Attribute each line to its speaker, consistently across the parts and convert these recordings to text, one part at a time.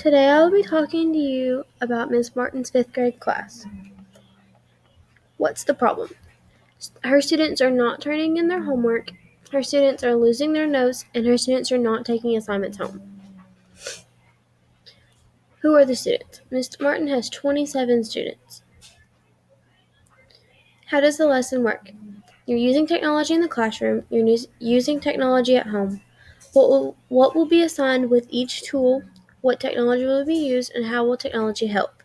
Speaker 1: Today I will be talking to you about Miss Martin's 5th grade class. What's the problem? Her students are not turning in their homework, her students are losing their notes, and her students are not taking assignments home. Who are the students? Miss Martin has 27 students. How does the lesson work? You're using technology in the classroom, you're using technology at home. What will be assigned with each tool? What technology will be used, and how will technology help?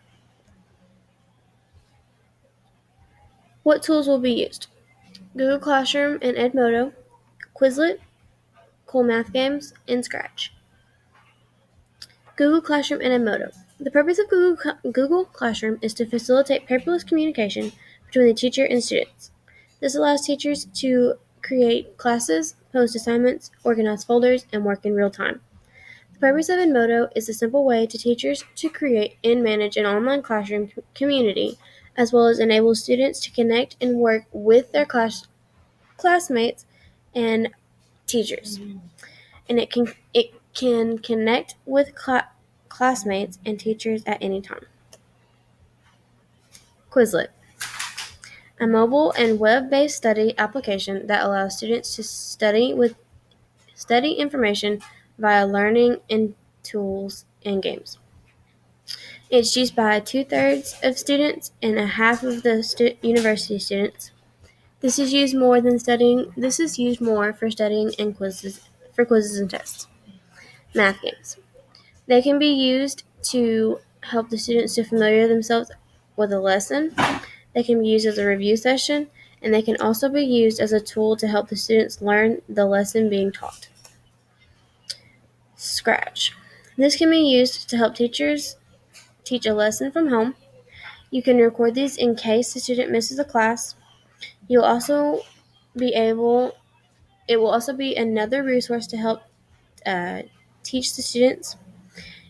Speaker 1: What tools will be used? Google Classroom and Edmodo, Quizlet, Cool Math Games, and Scratch. Google Classroom and Edmodo. The purpose of Google Classroom is to facilitate paperless communication between the teacher and students. This allows teachers to create classes, post assignments, organize folders, and work in real time. The purpose of Edmodo is a simple way to teachers to create and manage an online classroom community, as well as enable students to connect and work with their classmates and teachers. And it can connect with classmates and teachers at any time. Quizlet, a mobile and web-based study application that allows students to study information via learning and tools and games. It's used by 2/3 of students and a half of the university students. This is used more for studying and quizzes and tests. Math games. They can be used to help the students to familiar themselves with a lesson. They can be used as a review session, and they can also be used as a tool to help the students learn the lesson being taught. Scratch. This can be used to help teachers teach a lesson from home. You can record these in case the student misses a class. It will also be another resource to help teach the students.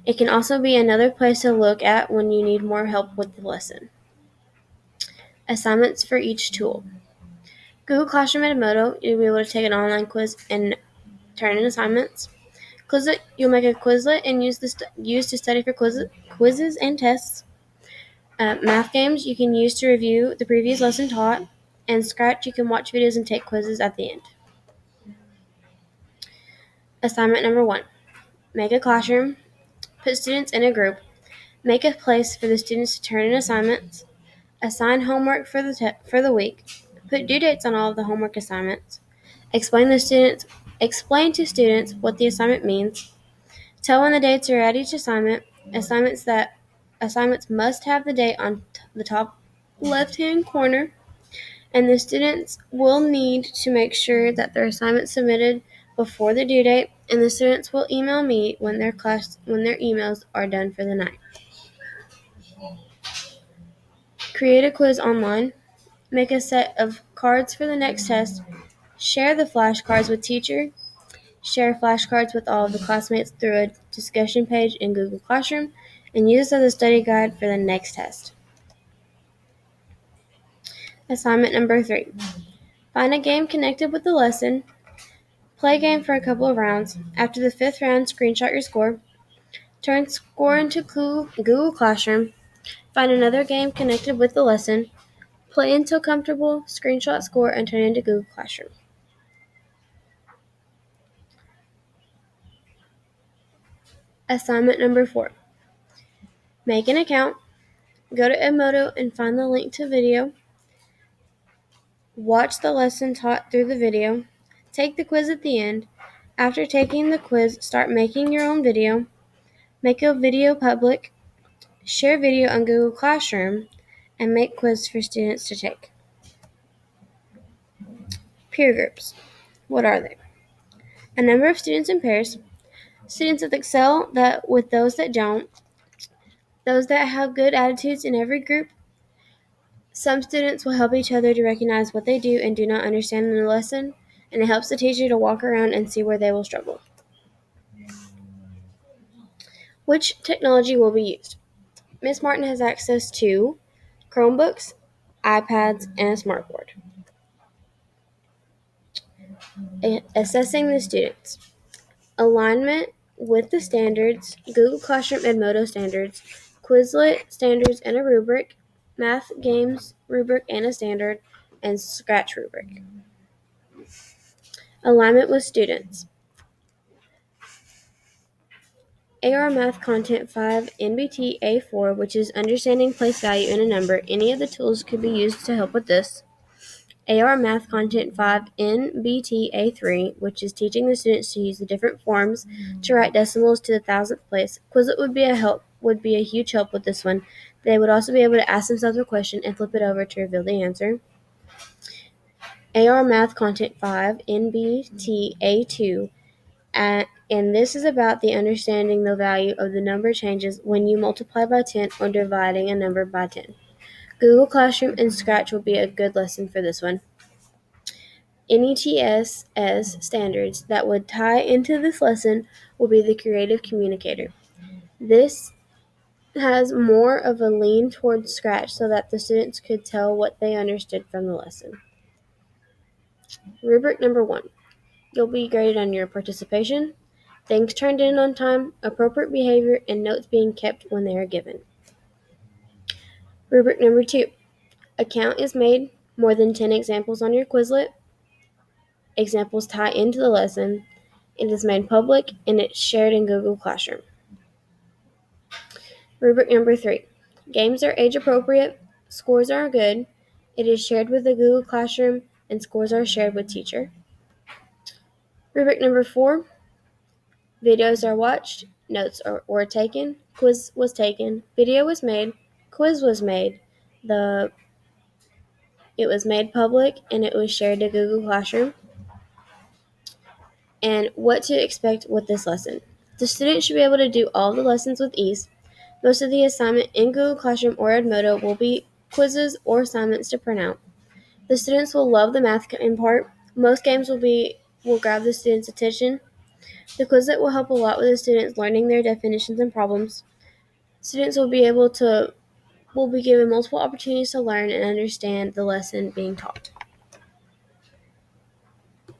Speaker 1: It can also be another place to look at when you need more help with the lesson. Assignments for each tool. Google Classroom and Edmodo, you'll be able to take an online quiz and turn in assignments. Quizlet, you'll make a Quizlet and use to study for quizzes and tests. Math games, you can use to review the previous lesson taught. And Scratch, you can watch videos and take quizzes at the end. Assignment number 1. Make a classroom. Put students in a group. Make a place for the students to turn in assignments. Assign homework for the week. Put due dates on all of the homework assignments. Explain to students what the assignment means. Tell when the dates are at each assignment. Assignments must have the date on the top left-hand corner. And the students will need to make sure that their assignment submitted before the due date, and the students will email me when their emails are done for the night. Create a quiz online. Make a set of cards for the next test. Share the flashcards with teacher. Share flashcards with all of the classmates through a discussion page in Google Classroom, and use this as a study guide for the next test. Assignment number 3. Find a game connected with the lesson. Play a game for a couple of rounds. After the 5th round, screenshot your score. Turn score into Google Classroom. Find another game connected with the lesson. Play until comfortable, screenshot score, and turn into Google Classroom. Assignment number 4. Make an account. Go to Edmodo and find the link to video. Watch the lesson taught through the video. Take the quiz at the end. After taking the quiz, start making your own video. Make a video public. Share video on Google Classroom, and make quiz for students to take. Peer groups. What are they? A number of students in pairs. Students that excel with those that don't. Those that have good attitudes in every group. Some students will help each other to recognize what they do and do not understand in the lesson, and it helps the teacher to walk around and see where they will struggle. Which technology will be used? Ms. Martin has access to Chromebooks, iPads, and a smartboard. Assessing the students. Alignment with the standards, Google Classroom Edmodo standards, Quizlet standards and a rubric, Math Games rubric and a standard, and Scratch rubric. Alignment with students. AR Math Content 5 NBT A4, which is understanding place value in a number. Any of the tools could be used to help with this. AR Math Content 5 NBT A3, which is teaching the students to use the different forms to write decimals to the thousandth place. Quizlet would be a huge help with this one. They would also be able to ask themselves a question and flip it over to reveal the answer. AR Math Content 5 NBT A2, and this is about the understanding the value of the number changes when you multiply by 10 or dividing a number by 10. Google Classroom and Scratch will be a good lesson for this one. NETSS standards that would tie into this lesson will be the creative communicator. This has more of a lean towards Scratch so that the students could tell what they understood from the lesson. Rubric number 1. You'll be graded on your participation, things turned in on time, appropriate behavior, and notes being kept when they are given. Rubric number 2. A count is made, more than 10 examples on your Quizlet. Examples tie into the lesson. It is made public, and it's shared in Google Classroom. Rubric number 3. Games are age appropriate, scores are good, it is shared with the Google Classroom, and scores are shared with teacher. Rubric number 4. Videos are watched, notes were taken, quiz was taken, video was made, quiz was made, it was made public, and it was shared to Google Classroom. And what to expect with this lesson. The student should be able to do all the lessons with ease. Most of the assignment in Google Classroom or Edmodo will be quizzes or assignments to print out. The students will love the math part. Most games will grab the students' attention. The Quizlet will help a lot with the students learning their definitions and problems. Students will be given multiple opportunities to learn and understand the lesson being taught.